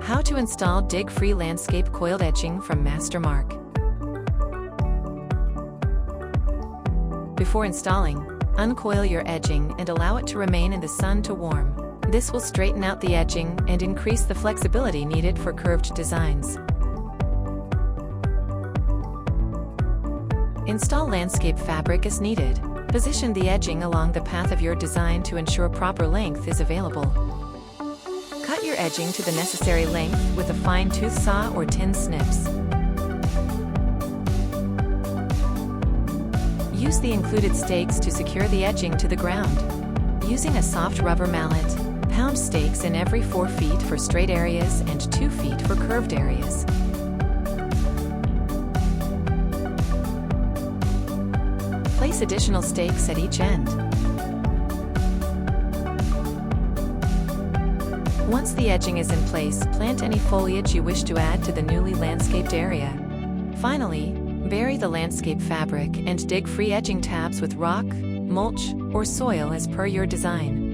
How to install dig-free landscape coiled edging from Mastermark. Before installing, uncoil your edging and allow it to remain in the sun to warm. This will straighten out the edging and increase the flexibility needed for curved designs. Install landscape fabric as needed. Position the edging along the path of your design to ensure proper length is available. Cut your edging to the necessary length with a fine-tooth saw or tin snips. Use the included stakes to secure the edging to the ground. Using a soft rubber mallet, pound stakes in every 4 feet for straight areas and 2 feet for curved areas. Place additional stakes at each end. Once the edging is in place, plant any foliage you wish to add to the newly landscaped area. Finally, bury the landscape fabric and dig free edging tabs with rock, mulch, or soil as per your design.